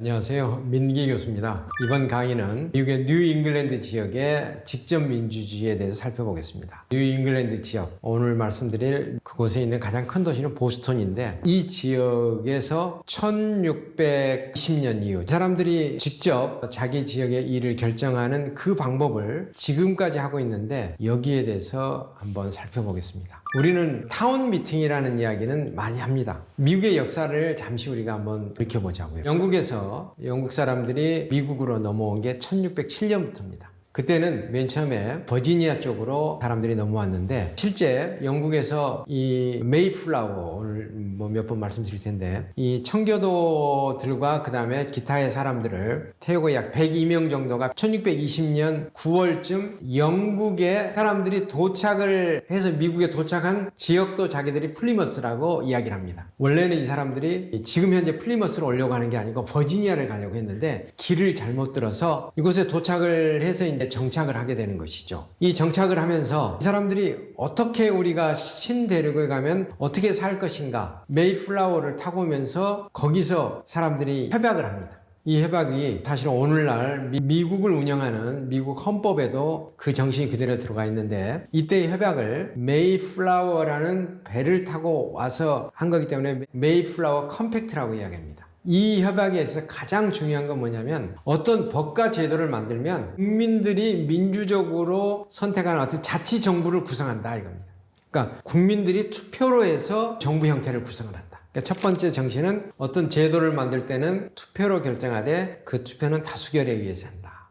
안녕하세요. 민기 교수입니다. 이번 강의는 미국의 뉴 잉글랜드 지역의 직접 민주주의에 대해서 살펴보겠습니다. 뉴 잉글랜드 지역, 오늘 말씀드릴 그곳에 있는 가장 큰 도시는 보스턴인데, 이 지역에서 1610년 이후 사람들이 직접 자기 지역의 일을 결정하는 그 방법을 지금까지 하고 있는데, 여기에 대해서 한번 살펴보겠습니다. 우리는 타운 미팅이라는 이야기는 많이 합니다. 미국의 역사를 잠시 우리가 한번 돌이켜보자고요. 영국 사람들이 미국으로 넘어온 게 1607년부터입니다. 그때는 맨 처음에 버지니아 쪽으로 사람들이 넘어왔는데, 실제 영국에서 이 메이플라워, 오늘 몇 번 말씀드릴 텐데, 이 청교도들과 그 다음에 기타의 사람들을 태우고 약 102명 정도가 1620년 9월쯤 영국에 사람들이 도착을 해서 미국에 도착한 지역도 자기들이 플리머스라고 이야기를 합니다. 원래는 이 사람들이 지금 현재 플리머스로 오려고 하는 게 아니고 버지니아를 가려고 했는데, 길을 잘못 들어서 이곳에 도착을 해서 이제 정착을 하게 되는 것이죠. 이 정착을 하면서 이 사람들이 어떻게 우리가 신대륙에 가면 어떻게 살 것인가, 메이플라워를 타고 오면서 거기서 사람들이 협약을 합니다. 이 협약이 사실 오늘날 미국을 운영하는 미국 헌법에도 그 정신이 그대로 들어가 있는데, 이때의 협약을 메이플라워라는 배를 타고 와서 한 거기 때문에 메이플라워 컴팩트라고 이야기합니다. 이 협약에서 가장 중요한 건 뭐냐면, 어떤 법과 제도를 만들면 국민들이 민주적으로 선택하는 어떤 자치정부를 구성한다 이겁니다. 그러니까 국민들이 투표로 해서 정부 형태를 구성을 한다. 그러니까 첫 번째 정신은, 어떤 제도를 만들 때는 투표로 결정하되 그 투표는 다수결에 의해서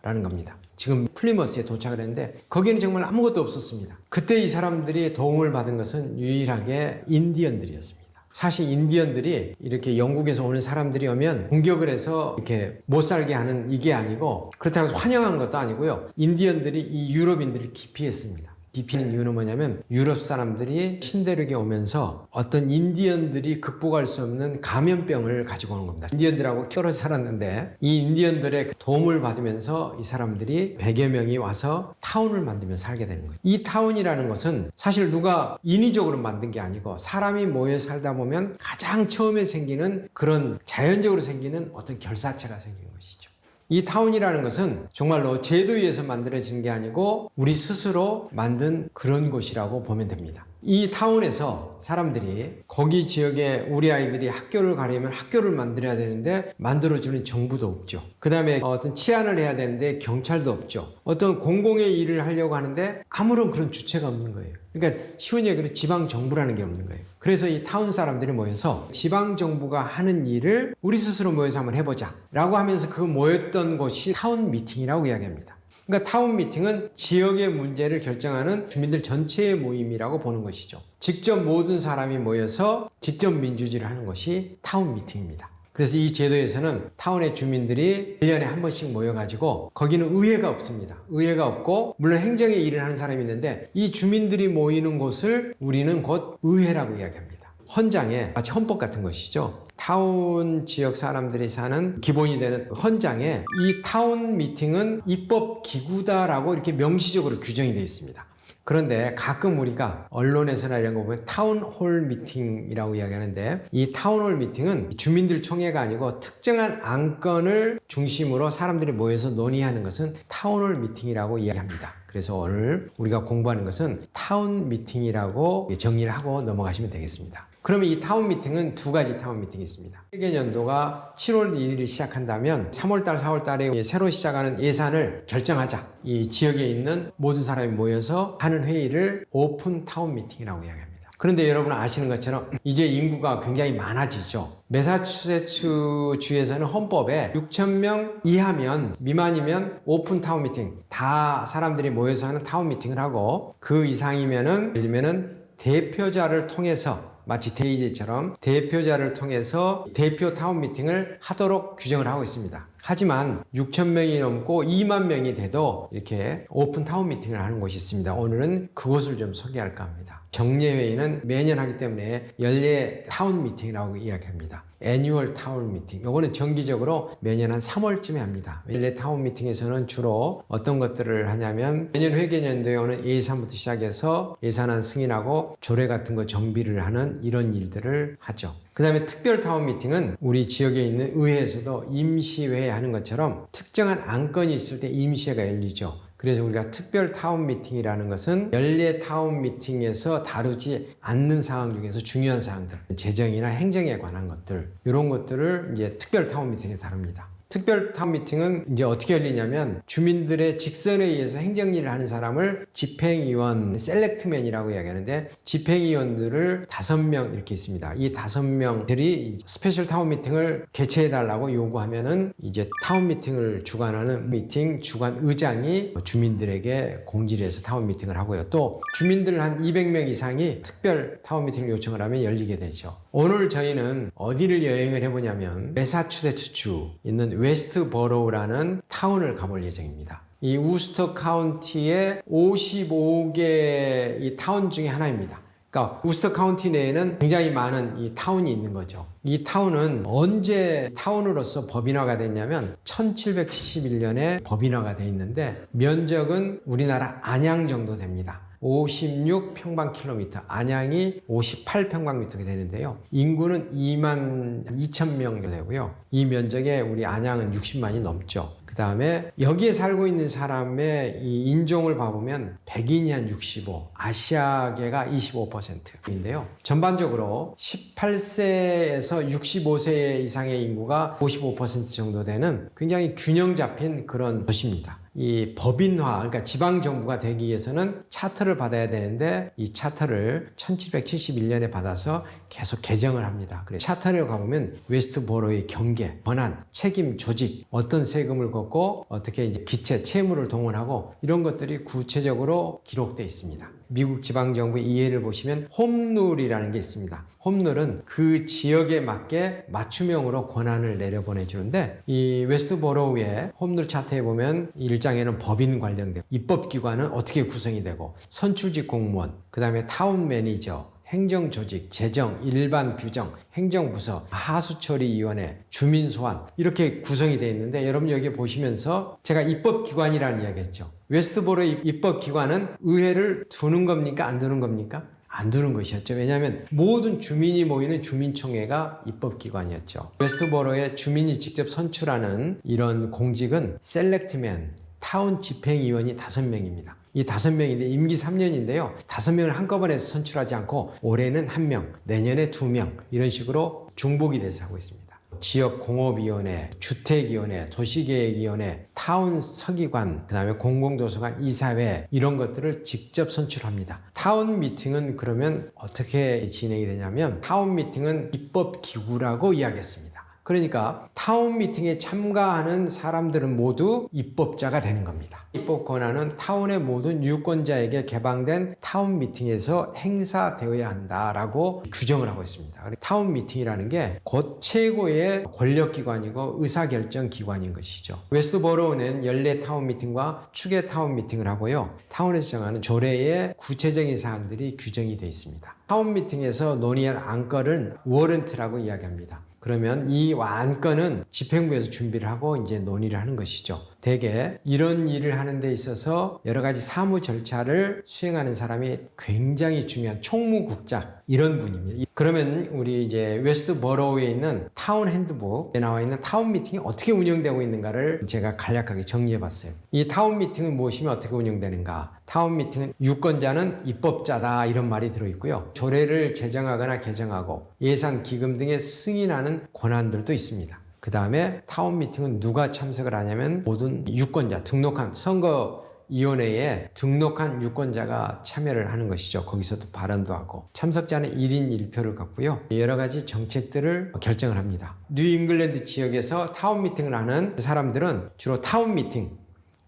한다라는 겁니다. 지금 플리머스에 도착을 했는데 거기에는 정말 아무것도 없었습니다. 그때 이 사람들이 도움을 받은 것은 유일하게 인디언들이었습니다. 사실 인디언들이 이렇게 영국에서 오는 사람들이 오면 공격을 해서 이렇게 못 살게 하는 이게 아니고, 그렇다고 해서 환영한 것도 아니고요. 인디언들이 이 유럽인들을 기피했습니다. 기피는 이유는 뭐냐면, 유럽 사람들이 신대륙에 오면서 어떤 인디언들이 극복할 수 없는 감염병을 가지고 오는 겁니다. 인디언들하고 껴서 살았는데, 이 인디언들의 도움을 받으면서 이 사람들이 100여 명이 와서 타운을 만들면서 살게 되는 거예요. 이 타운이라는 것은 사실 누가 인위적으로 만든 게 아니고, 사람이 모여 살다 보면 가장 처음에 생기는 그런 자연적으로 생기는 어떤 결사체가 생긴 것이죠. 이 타운이라는 것은 정말로 제도에 의해서 만들어지는 게 아니고 우리 스스로 만든 그런 곳이라고 보면 됩니다. 이 타운에서 사람들이 거기 지역에 우리 아이들이 학교를 가려면 학교를 만들어야 되는데 만들어주는 정부도 없죠. 그 다음에 어떤 치안을 해야 되는데 경찰도 없죠. 어떤 공공의 일을 하려고 하는데 아무런 그런 주체가 없는 거예요. 그러니까 쉬운 얘기로 지방정부라는 게 없는 거예요. 그래서 이 타운 사람들이 모여서 지방정부가 하는 일을 우리 스스로 모여서 한번 해보자 라고 하면서 그 모였던 곳이 타운 미팅이라고 이야기합니다. 그러니까 타운 미팅은 지역의 문제를 결정하는 주민들 전체의 모임이라고 보는 것이죠. 직접 모든 사람이 모여서 직접 민주주의를 하는 것이 타운 미팅입니다. 그래서 이 제도에서는 타운의 주민들이 1년에 한 번씩 모여가지고, 거기는 의회가 없습니다. 의회가 없고, 물론 행정의 일을 하는 사람이 있는데, 이 주민들이 모이는 곳을 우리는 곧 의회라고 이야기합니다. 헌장에, 마치 헌법 같은 것이죠. 타운 지역 사람들이 사는 기본이 되는 헌장에 이 타운 미팅은 입법 기구다라고 이렇게 명시적으로 규정이 되어 있습니다. 그런데 가끔 우리가 언론에서나 이런 거 보면 타운홀 미팅이라고 이야기하는데, 이 타운홀 미팅은 주민들 총회가 아니고 특정한 안건을 중심으로 사람들이 모여서 논의하는 것은 타운홀 미팅이라고 이야기합니다. 그래서 오늘 우리가 공부하는 것은 타운 미팅이라고 정리를 하고 넘어가시면 되겠습니다. 그러면 이 타운 미팅은 두 가지 타운 미팅이 있습니다. 회계년도가 7월 1일이 시작한다면 3월달, 4월달에 새로 시작하는 예산을 결정하자. 이 지역에 있는 모든 사람이 모여서 하는 회의를 오픈 타운 미팅이라고 이야기합니다. 그런데 여러분 아시는 것처럼 이제 인구가 굉장히 많아지죠. 매사추세츠 주에서는 헌법에 6,000명 이하면, 미만이면 오픈 타운 미팅, 다 사람들이 모여서 하는 타운 미팅을 하고, 그 이상이면은 예를 들면은 대표자를 통해서, 마치 대의제처럼 대표자를 통해서 대표 타운 미팅을 하도록 규정을 하고 있습니다. 하지만 6,000명이 넘고 2만 명이 돼도 이렇게 오픈 타운 미팅을 하는 곳이 있습니다. 오늘은 그곳을 좀 소개할까 합니다. 정례회의는 매년 하기 때문에 연례 타운 미팅이라고 이야기합니다. 애뉴얼 타운 미팅. 요거는 정기적으로 매년 한 3월쯤에 합니다. 연례 타운 미팅에서는 주로 어떤 것들을 하냐면, 매년 회계연도에 오는 예산부터 시작해서 예산안 승인하고 조례 같은 거 정비를 하는 이런 일들을 하죠. 그 다음에 특별 타운 미팅은 우리 지역에 있는 의회에서도 임시회에 하는 것처럼 특정한 안건이 있을 때 임시회가 열리죠. 그래서 우리가 특별 타운 미팅이라는 것은 연례 타운 미팅에서 다루지 않는 사항 중에서 중요한 사항들, 재정이나 행정에 관한 것들, 이런 것들을 이제 특별 타운 미팅에서 다룹니다. 특별 타운 미팅은 이제 어떻게 열리냐면 주민들의 직선에 의해서 행정일을 하는 사람을 집행위원, 셀렉트맨이라고 이야기하는데 집행위원들을 5명 이렇게 있습니다. 이 5명들이 스페셜 타운 미팅을 개최해달라고 요구하면은 이제 타운 미팅을 주관하는 미팅 주관 의장이 주민들에게 공지를 해서 타운 미팅을 하고요. 또 주민들 한 200명 이상이 특별 타운 미팅을 요청을 하면 열리게 되죠. 오늘 저희는 어디를 여행을 해보냐면 매사추세츠주 있는 웨스트버로우라는 타운을 가볼 예정입니다. 이 우스터 카운티의 55개 이 타운 중에 하나입니다. 그러니까 우스터 카운티 내에는 굉장히 많은 이 타운이 있는 거죠. 이 타운은 언제 타운으로서 법인화가 됐냐면 1771년에 법인화가 돼 있는데 면적은 우리나라 안양 정도 됩니다. 56평방킬로미터, 안양이 58평방미터가 되는데요. 인구는 2만 2천 명 되고요. 이 면적에 우리 안양은 60만이 넘죠. 그 다음에 여기에 살고 있는 사람의 이 인종을 봐보면 백인이 한 65, 아시아계가 25%인데요. 전반적으로 18세에서 65세 이상의 인구가 55% 정도 되는 굉장히 균형 잡힌 그런 도시입니다. 이 법인화, 그러니까 지방정부가 되기 위해서는 차트를 받아야 되는데 이 차트를 1771년에 받아서 계속 개정을 합니다. 그래서 차트를 가보면 웨스트보로의 경계, 권한, 책임, 조직, 어떤 세금을 걷고 어떻게 이제 기체, 채무를 동원하고 이런 것들이 구체적으로 기록되어 있습니다. 미국 지방정부의 이해를 보시면 홈룰이라는 게 있습니다. 홈룰은 그 지역에 맞게 맞춤형으로 권한을 내려보내주는데 이 웨스트보로우의 홈룰 차트에 보면 1장에는 법인 관련된 입법기관은 어떻게 구성이 되고 선출직 공무원, 그 다음에 타운 매니저, 행정조직, 재정, 일반 규정, 행정부서, 하수처리위원회, 주민소환 이렇게 구성이 되어 있는데 여러분 여기 보시면서 제가 입법기관이라는 이야기 했죠. 웨스트보로의 입법기관은 의회를 두는 겁니까? 안 두는 겁니까? 안 두는 것이었죠. 왜냐하면 모든 주민이 모이는 주민총회가 입법기관이었죠. 웨스트보로의 주민이 직접 선출하는 이런 공직은 셀렉트맨, 타운 집행위원이 5명입니다. 이 5명인데 임기 3년인데요. 5명을 한꺼번에 선출하지 않고 올해는 1명, 내년에 2명 이런 식으로 중복이 돼서 하고 있습니다. 지역공업위원회, 주택위원회, 도시계획위원회, 타운 서기관, 그 다음에 공공도서관, 이사회 이런 것들을 직접 선출합니다. 타운 미팅은 그러면 어떻게 진행이 되냐면 타운 미팅은 입법기구라고 이야기했습니다. 그러니까 타운 미팅에 참가하는 사람들은 모두 입법자가 되는 겁니다. 입법 권한은 타운의 모든 유권자에게 개방된 타운 미팅에서 행사되어야 한다라고 규정을 하고 있습니다. 타운 미팅이라는 게 곧 최고의 권력기관이고 의사결정기관인 것이죠. 웨스트보로우는 연례 타운 미팅과 추계 타운 미팅을 하고요. 타운에서 정하는 조례의 구체적인 사항들이 규정이 되어 있습니다. 타운 미팅에서 논의할 안건은 워런트라고 이야기합니다. 그러면 이 안건은 집행부에서 준비를 하고 이제 논의를 하는 것이죠. 대개 이런 일을 하는 데 있어서 여러 가지 사무 절차를 수행하는 사람이 굉장히 중요한 총무국장 이런 분입니다. 그러면 우리 이제 웨스트버로우에 있는 타운 핸드북에 나와 있는 타운 미팅이 어떻게 운영되고 있는가를 제가 간략하게 정리해 봤어요. 이 타운 미팅은 무엇이며 어떻게 운영되는가? 타운 미팅은 유권자는 입법자다 이런 말이 들어있고요. 조례를 제정하거나 개정하고 예산, 기금 등의 승인하는 권한들도 있습니다. 그 다음에 타운 미팅은 누가 참석을 하냐면 모든 유권자, 등록한 선거위원회에 등록한 유권자가 참여를 하는 것이죠. 거기서도 발언도 하고 참석자는 1인 1표를 갖고요. 여러 가지 정책들을 결정을 합니다. 뉴잉글랜드 지역에서 타운 미팅을 하는 사람들은 주로 타운 미팅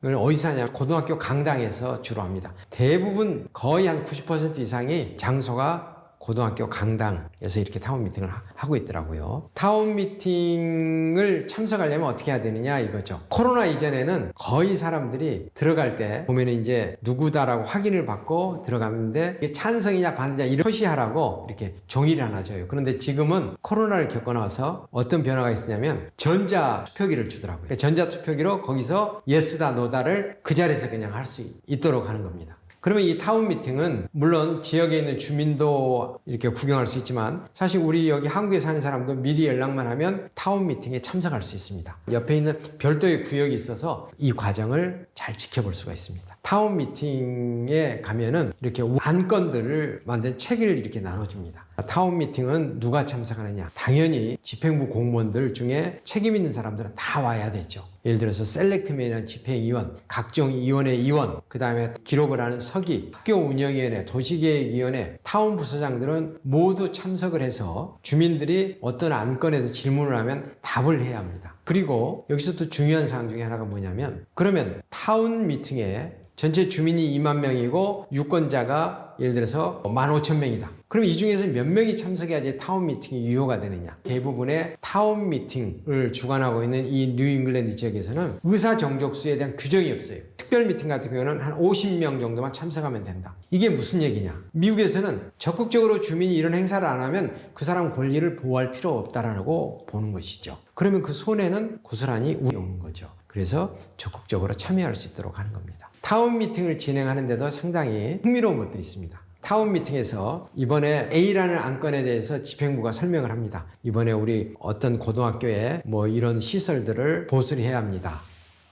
을 어디서 하냐? 고등학교 강당에서 주로 합니다. 대부분 거의 한 90% 이상이 장소가 고등학교 강당에서 이렇게 타운 미팅을 하고 있더라고요. 타운 미팅을 참석하려면 어떻게 해야 되느냐 이거죠. 코로나 이전에는 거의 사람들이 들어갈 때 보면 이제 누구다라고 확인을 받고 들어가는데 이게 찬성이냐 반대냐 이런 표시하라고 이렇게 종이를 하나 줘요. 그런데 지금은 코로나를 겪고 나서 어떤 변화가 있었냐면 전자 투표기를 주더라고요. 그러니까 전자 투표기로 거기서 예스다 노다를 그 자리에서 그냥 할 수 있도록 하는 겁니다. 그러면 이 타운 미팅은 물론 지역에 있는 주민도 이렇게 구경할 수 있지만 사실 우리 여기 한국에 사는 사람도 미리 연락만 하면 타운 미팅에 참석할 수 있습니다. 옆에 있는 별도의 구역이 있어서 이 과정을 잘 지켜볼 수가 있습니다. 타운 미팅에 가면은 이렇게 안건들을 만든 책을 이렇게 나눠줍니다. 타운 미팅은 누가 참석하느냐? 당연히 집행부 공무원들 중에 책임 있는 사람들은 다 와야 되죠. 예를 들어서 셀렉트맨이라는 집행위원, 각종 위원회 위원, 그 다음에 기록을 하는 서기, 학교 운영위원회, 도시계획위원회, 타운 부서장들은 모두 참석을 해서 주민들이 어떤 안건에 대해서 질문을 하면 답을 해야 합니다. 그리고 여기서 또 중요한 사항 중에 하나가 뭐냐면 그러면 타운 미팅에 전체 주민이 2만 명이고 유권자가 예를 들어서 15,000명이다. 그럼 이 중에서 몇 명이 참석해야지 타운 미팅이 유효가 되느냐? 대부분의 타운 미팅을 주관하고 있는 이 뉴 잉글랜드 지역에서는 의사 정족수에 대한 규정이 없어요. 특별 미팅 같은 경우는 한 50명 정도만 참석하면 된다. 이게 무슨 얘기냐? 미국에서는 적극적으로 주민이 이런 행사를 안 하면 그 사람 권리를 보호할 필요 없다라고 보는 것이죠. 그러면 그 손해는 고스란히 우리가 오는 거죠. 그래서 적극적으로 참여할 수 있도록 하는 겁니다. 타운 미팅을 진행하는데도 상당히 흥미로운 것들이 있습니다. 타운 미팅에서 이번에 A라는 안건에 대해서 집행부가 설명을 합니다. 이번에 우리 어떤 고등학교에 뭐 이런 시설들을 보수를 해야 합니다.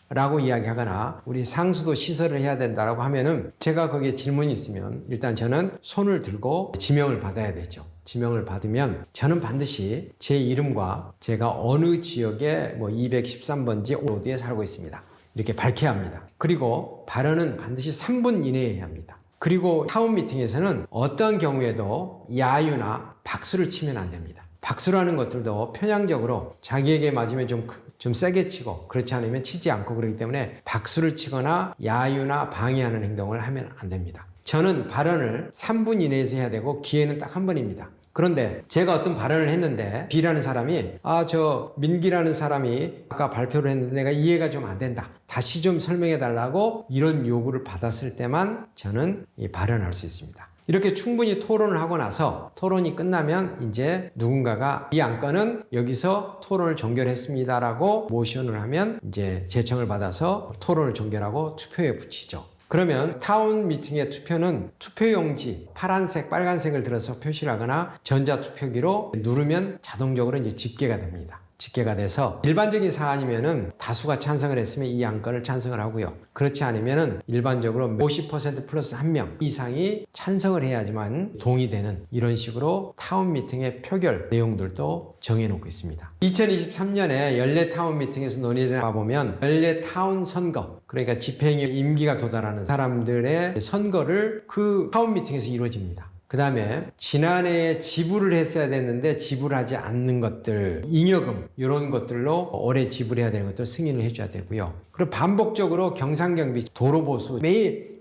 라고 이야기하거나 우리 상수도 시설을 해야 된다라고 하면은 제가 거기에 질문이 있으면 일단 저는 손을 들고 지명을 받아야 되죠. 지명을 받으면 저는 반드시 제 이름과 제가 어느 지역에 뭐 213번지 오디에 살고 있습니다. 이렇게 밝혀야 합니다. 그리고 발언은 반드시 3분 이내에 해야 합니다. 그리고 타운 미팅에서는 어떤 경우에도 야유나 박수를 치면 안 됩니다. 박수라는 것들도 편향적으로 자기에게 맞으면 좀 세게 치고 그렇지 않으면 치지 않고 그렇기 때문에 박수를 치거나 야유나 방해하는 행동을 하면 안 됩니다. 저는 발언을 3분 이내에서 해야 되고 기회는 딱 한 번입니다. 그런데 제가 어떤 발언을 했는데 B라는 사람이 저 민기라는 사람이 아까 발표를 했는데 내가 이해가 좀 안 된다. 다시 좀 설명해 달라고 이런 요구를 받았을 때만 저는 이 발언할 수 있습니다. 이렇게 충분히 토론을 하고 나서 토론이 끝나면 이제 누군가가 이 안건은 여기서 토론을 종결했습니다라고 모션을 하면 이제 제청을 받아서 토론을 종결하고 투표에 붙이죠. 그러면 타운 미팅의 투표는 투표용지 파란색, 빨간색을 들어서 표시를 하거나 전자투표기로 누르면 자동적으로 이제 집계가 됩니다. 집계가 돼서 일반적인 사안이면은 다수가 찬성을 했으면 이 안건을 찬성을 하고요. 그렇지 않으면은 일반적으로 50% 플러스 1명 이상이 찬성을 해야지만 동의되는 이런 식으로 타운 미팅의 표결 내용들도 정해놓고 있습니다. 2023년에 연례 타운 미팅에서 논의를 봐보면 연례 타운 선거, 그러니까 집행위 임기가 도달하는 사람들의 선거를 그 타운 미팅에서 이루어집니다. 그 다음에 지난해에 지불을 했어야 됐는데 지불하지 않는 것들, 잉여금 이런 것들로 올해 지불해야 되는 것들 승인을 해줘야 되고요. 그리고 반복적으로 경상경비, 도로보수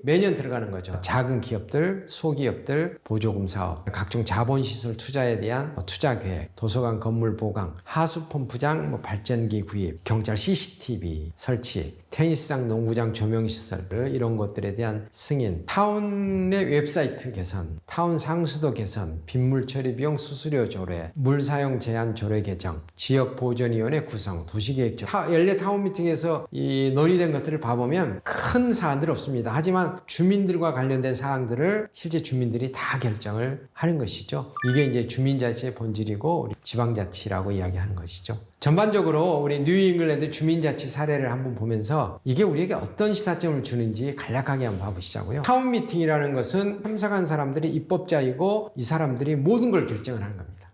매년 들어가는 거죠. 작은 기업들, 소기업들, 보조금 사업, 각종 자본시설 투자에 대한 투자 계획, 도서관 건물 보강, 하수펌프장 발전기 구입, 경찰 CCTV 설치, 테니스장, 농구장 조명시설 이런 것들에 대한 승인, 타운의 웹사이트 개선, 타운 상수도 개선, 빗물 처리 비용 수수료 조례, 물 사용 제한 조례 개정, 지역 보존위원회 구성, 도시계획 연례 타운 미팅에서 이 논의된 것들을 봐보면 큰 사안들 없습니다. 하지만 주민들과 관련된 사항들을 실제 주민들이 다 결정을 하는 것이죠. 이게 이제 주민자치의 본질이고 우리 지방자치라고 이야기하는 것이죠. 전반적으로 우리 뉴 잉글랜드 주민자치 사례를 한번 보면서 이게 우리에게 어떤 시사점을 주는지 간략하게 한번 봐보시자고요. 타운 미팅이라는 것은 참석한 사람들이 입법자이고 이 사람들이 모든 걸 결정을 하는 겁니다.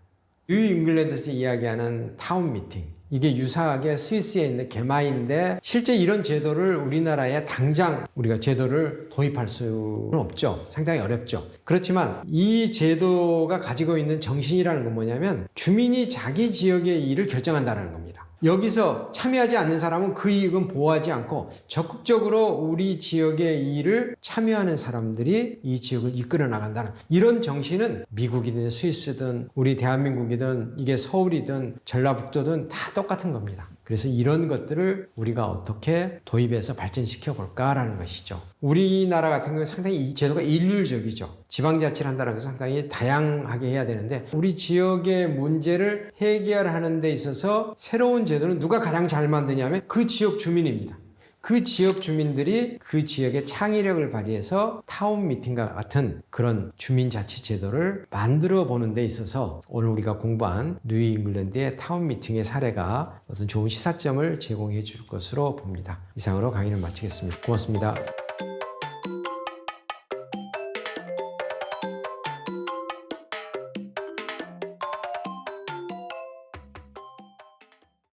뉴 잉글랜드에서 이야기하는 타운 미팅, 이게 유사하게 스위스에 있는 개마인데 실제 이런 제도를 우리나라에 당장 우리가 제도를 도입할 수는 없죠. 상당히 어렵죠. 그렇지만 이 제도가 가지고 있는 정신이라는 건 뭐냐면 주민이 자기 지역의 일을 결정한다는 겁니다. 여기서 참여하지 않는 사람은 그 이익은 보호하지 않고 적극적으로 우리 지역의 일을 참여하는 사람들이 이 지역을 이끌어 나간다는 이런 정신은 미국이든 스위스든 우리 대한민국이든 이게 서울이든 전라북도든 다 똑같은 겁니다. 그래서 이런 것들을 우리가 어떻게 도입해서 발전시켜 볼까라는 것이죠. 우리나라 같은 경우는 상당히 이 제도가 일률적이죠. 지방자치를 한다는 것은 상당히 다양하게 해야 되는데 우리 지역의 문제를 해결하는 데 있어서 새로운 제도는 누가 가장 잘 만드냐면 그 지역 주민입니다. 그 지역 주민들이 그 지역의 창의력을 발휘해서 타운 미팅과 같은 그런 주민자치 제도를 만들어 보는 데 있어서 오늘 우리가 공부한 뉴 잉글랜드의 타운 미팅의 사례가 어떤 좋은 시사점을 제공해 줄 것으로 봅니다. 이상으로 강의를 마치겠습니다. 고맙습니다.